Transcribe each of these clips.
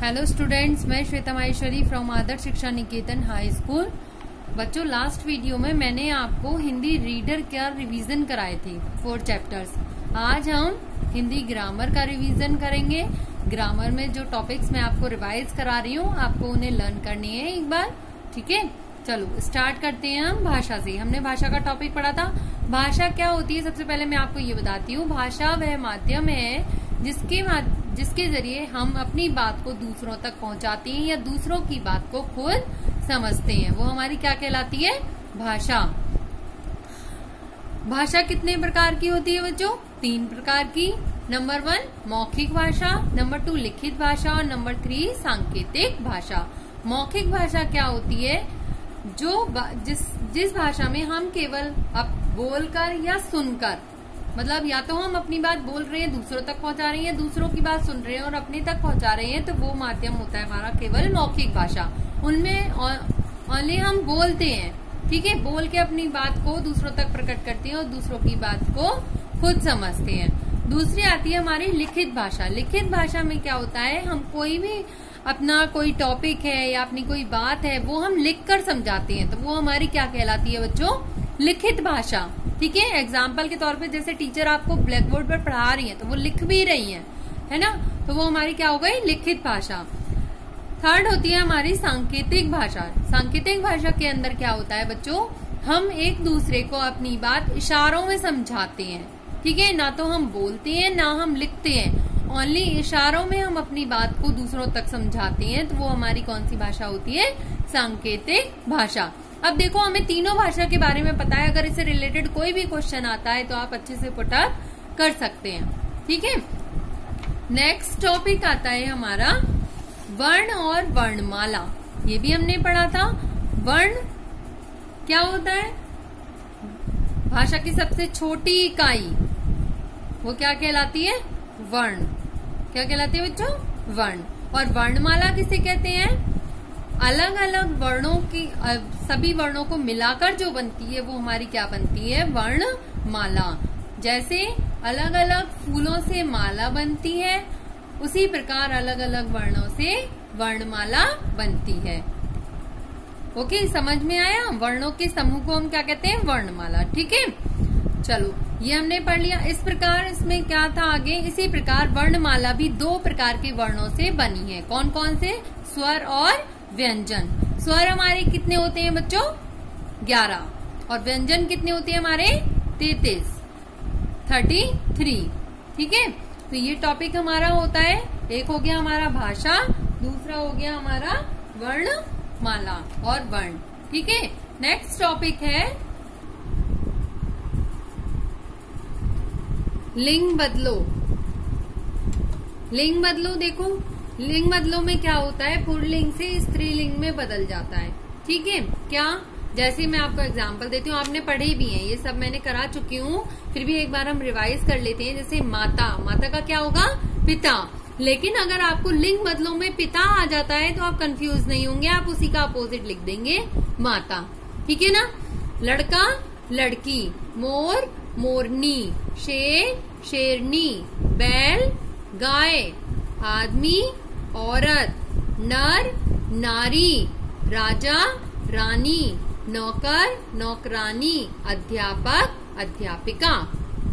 Hello students, मैं Shweta Maheshwari from आदर्श शिक्षा निकेतन high school. बच्चों, लास्ट वीडियो में मैंने आपको हिंदी रीडर का रिवीजन कराए थे 4 चैप्टर्स। आज हम हिंदी ग्रामर का रिवीजन करेंगे। ग्रामर में जो टॉपिक्स मैं आपको रिवाइज करा रही हूँ, आपको उन्हें लर्न करनी है एक बार। ठीक है, चलो स्टार्ट करते हैं हम भाषा से। हमने भाषा का टॉपिक पढ़ा था। भाषा क्या होती है, सबसे पहले मैं आपको ये बताती हूँ। भाषा वह माध्यम है जिसके जरिए हम अपनी बात को दूसरों तक पहुंचाते हैं या दूसरों की बात को खुद समझते हैं। वो हमारी क्या कहलाती है? भाषा। भाषा कितने प्रकार की होती है बच्चों? 3 प्रकार की। नंबर 1 मौखिक भाषा, नंबर 2 लिखित भाषा और नंबर 3 सांकेतिक भाषा। मौखिक भाषा क्या होती है? जिस भाषा में हम केवल बोलकर या सुनकर, मतलब या तो हम अपनी बात बोल रहे हैं, दूसरों तक पहुंचा रहे हैं, दूसरों की बात सुन रहे हैं और अपने तक पहुंचा रहे हैं, तो वो माध्यम होता है हमारा केवल मौखिक भाषा। उनमें ओनली हम बोलते हैं, ठीक है, बोल के अपनी बात को दूसरों तक प्रकट करते हैं और दूसरों की बात को खुद समझते हैं। दूसरी आती है हमारी लिखित भाषा। लिखित भाषा में क्या होता है, हम कोई भी अपना कोई टॉपिक है या अपनी कोई बात है, वो हम लिख कर समझाते हैं, तो वो हमारी क्या कहलाती है बच्चों? लिखित भाषा। ठीक है, एग्जाम्पल के तौर पे जैसे टीचर आपको ब्लैक बोर्ड पर पढ़ा रही है तो वो लिख भी रही हैं, है ना, तो वो हमारी क्या हो गई? लिखित भाषा। थर्ड होती है हमारी सांकेतिक भाषा। सांकेतिक भाषा के अंदर क्या होता है बच्चों? हम एक दूसरे को अपनी बात इशारों में समझाते हैं। ठीक है, ना तो हम बोलते हैं ना हम लिखते हैं, ओनली इशारों में हम अपनी बात को दूसरों तक समझाते हैं, तो वो हमारी कौन सी भाषा होती है? सांकेतिक भाषा। अब देखो, हमें तीनों भाषा के बारे में पता है। अगर इससे रिलेटेड कोई भी क्वेश्चन आता है तो आप अच्छे से पुट अप कर सकते हैं। ठीक है, नेक्स्ट टॉपिक आता है हमारा वर्ण और वर्णमाला। ये भी हमने पढ़ा था। वर्ण क्या होता है? भाषा की सबसे छोटी इकाई, वो क्या कहलाती है? वर्ण। क्या कहलाती है बच्चों? वर्ण। और वर्णमाला किसे कहते हैं? अलग अलग वर्णों की, सभी वर्णों को मिलाकर जो बनती है वो हमारी क्या बनती है? वर्णमाला। जैसे अलग अलग फूलों से माला बनती है, उसी प्रकार अलग अलग वर्णों से वर्णमाला बनती है। ओके, समझ में आया? वर्णों के समूह को हम क्या कहते हैं? वर्णमाला। ठीक है, चलो ये हमने पढ़ लिया। इस प्रकार इसमें क्या था आगे? इसी प्रकार वर्णमाला भी 2 प्रकार के वर्णों से बनी है। कौन कौन से? स्वर और व्यंजन। स्वर हमारे कितने होते हैं बच्चों? 11। और व्यंजन कितने होते हैं हमारे? 33। ठीक है, तो ये टॉपिक हमारा होता है। एक हो गया हमारा भाषा, दूसरा हो गया हमारा वर्णमाला और वर्ण। ठीक है, नेक्स्ट टॉपिक है लिंग बदलो। लिंग बदलो, देखो लिंग बदलो में क्या होता है? पुल्लिंग से स्त्रीलिंग में बदल जाता है। ठीक है, क्या? जैसे मैं आपको एग्जांपल देती हूँ, आपने पढ़े भी हैं, ये सब मैंने करा चुकी हूँ, फिर भी एक बार हम रिवाइज कर लेते हैं। जैसे माता, माता का क्या होगा? पिता। लेकिन अगर आपको लिंग बदलो में पिता आ जाता है तो आप कंफ्यूज नहीं होंगे, आप उसी का अपोजिट लिख देंगे, माता। ठीक है ना? लड़का, लड़की, मोर, मोरनी, शेर, शेरनी, बैल, गाय, आदमी, औरत, नर, नारी, राजा, रानी, नौकर, नौकरानी, अध्यापक, अध्यापिका।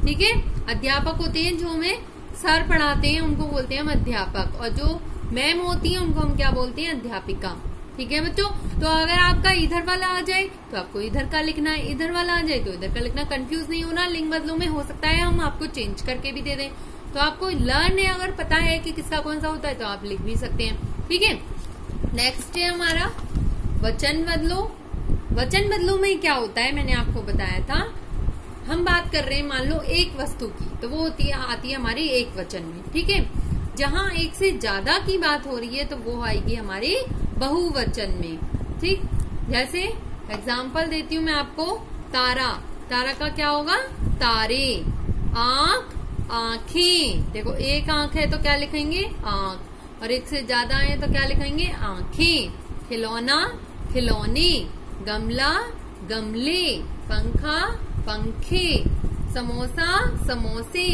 ठीक है, अध्यापक होते हैं जो हमें सर पढ़ाते हैं, उनको बोलते हैं हम अध्यापक, और जो मैम होती है उनको हम क्या बोलते हैं? अध्यापिका। ठीक है बच्चों, तो अगर आपका इधर वाला आ जाए तो आपको इधर का लिखना है, इधर वाला आ जाए तो इधर का लिखना। कंफ्यूज नहीं होना। लिंग बदलों में हो सकता है हम आपको चेंज करके भी दे दें, तो आपको लर्न है, अगर पता है कि किसका कौन सा होता है तो आप लिख भी सकते हैं। ठीक है, नेक्स्ट है हमारा वचन बदलो। वचन बदलो में क्या होता है? मैंने आपको बताया था, हम बात कर रहे हैं मान लो एक वस्तु की, तो वो आती है हमारी एक वचन में। ठीक है, जहां एक से ज्यादा की बात हो रही है तो वो आएगी हमारी बहुवचन में। ठीक, जैसे एग्जाम्पल देती हूँ मैं आपको। तारा, तारा का क्या होगा? तारे। आंख, आंखें। देखो एक आंख है तो क्या लिखेंगे? आंख। और एक से ज्यादा है तो क्या लिखेंगे? आंखें। खिलौना, खिलौने। गमला, गमले। पंखा, पंखे। समोसा, समोसे।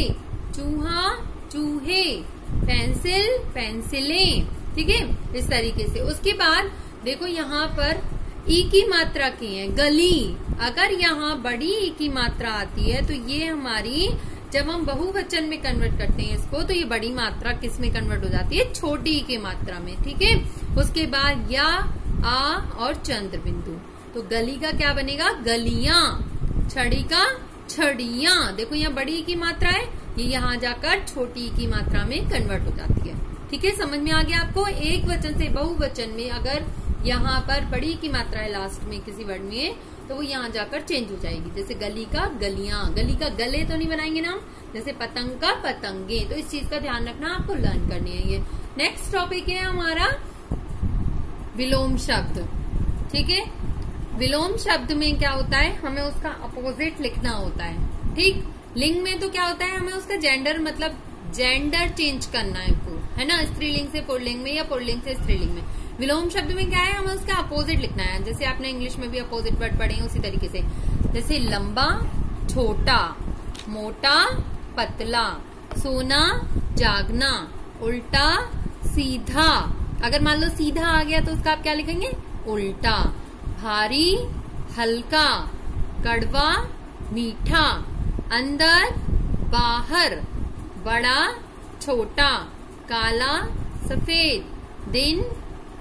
चूहा, चूहे। पेंसिल, पेंसिलें। ठीक है, इस तरीके से। उसके बाद देखो यहाँ पर ई की मात्रा की है गली, अगर यहाँ बड़ी ई की मात्रा आती है तो ये हमारी, जब हम बहुवचन में कन्वर्ट करते हैं इसको, तो ये बड़ी मात्रा किस में कन्वर्ट हो जाती है, छोटी ई की मात्रा में। ठीक है, उसके बाद या, आ और चंद्र बिंदु, तो गली का क्या बनेगा, गलियां, छड़ी का छड़ियां। देखो यहाँ बड़ी ई की मात्रा है, ये यहाँ जाकर छोटी ई की मात्रा में कन्वर्ट हो जाती है। ठीक है, समझ में आ गया आपको। एक वचन से बहुवचन में अगर यहाँ पर बड़ी की मात्रा है लास्ट में किसी वर्ड में, तो वो यहाँ जाकर चेंज हो जाएगी। जैसे गली का गलियां, गली का गले तो नहीं बनाएंगे ना, जैसे पतंग का पतंगे। तो इस चीज का ध्यान रखना, आपको लर्न करनी है ये। नेक्स्ट टॉपिक है हमारा विलोम शब्द। ठीक है, विलोम शब्द में क्या होता है, हमें उसका अपोजिट लिखना होता है। ठीक, लिंग में तो क्या होता है, हमें उसका जेंडर, मतलब जेंडर चेंज करना है, है ना, स्त्रीलिंग से पुल्लिंग में या पुल्लिंग से स्त्रीलिंग में। विलोम शब्द में क्या है, हमें उसका अपोजिट लिखना है। जैसे आपने इंग्लिश में भी अपोजिट वर्ड पढ़े हैं, उसी तरीके से। जैसे लंबा छोटा, मोटा पतला, सोना जागना, उल्टा सीधा। अगर मान लो सीधा आ गया तो उसका आप क्या लिखेंगे, उल्टा। भारी हल्का, कड़वा मीठा, अंदर बाहर, बड़ा छोटा, काला सफेद, दिन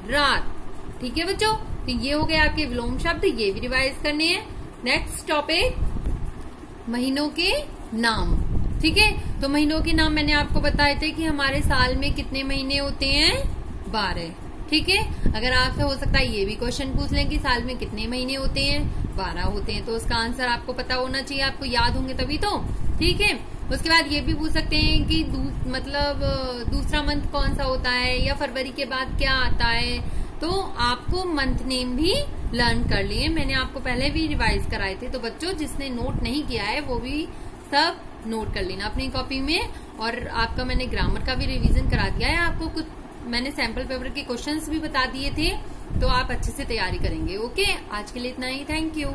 रात। ठीक है बच्चों, तो ये हो गए आपके विलोम शब्द, ये भी रिवाइज करने हैं। नेक्स्ट टॉपिक महीनों के नाम। ठीक है, तो महीनों के नाम मैंने आपको बताए थे कि हमारे साल में कितने महीने होते हैं, 12। ठीक है, अगर आपसे हो सकता है ये भी क्वेश्चन पूछ लें कि साल में कितने महीने होते हैं, 12 होते हैं। तो उसका आंसर आपको पता होना चाहिए, आपको याद होंगे तभी तो। ठीक है, उसके बाद ये भी पूछ सकते हैं कि मतलब दूसरा मंथ कौन सा होता है, या फरवरी के बाद क्या आता है। तो आपको मंथ नेम भी लर्न कर लिए, मैंने आपको पहले भी रिवाइज कराए थे। तो बच्चों जिसने नोट नहीं किया है वो भी सब नोट कर लेना अपनी कॉपी में। और आपका मैंने ग्रामर का भी रिवीजन करा दिया है, आपको कुछ मैंने सैंपल पेपर के क्वेश्चंस भी बता दिए थे, तो आप अच्छे से तैयारी करेंगे। ओके, आज के लिए इतना ही, थैंक यू।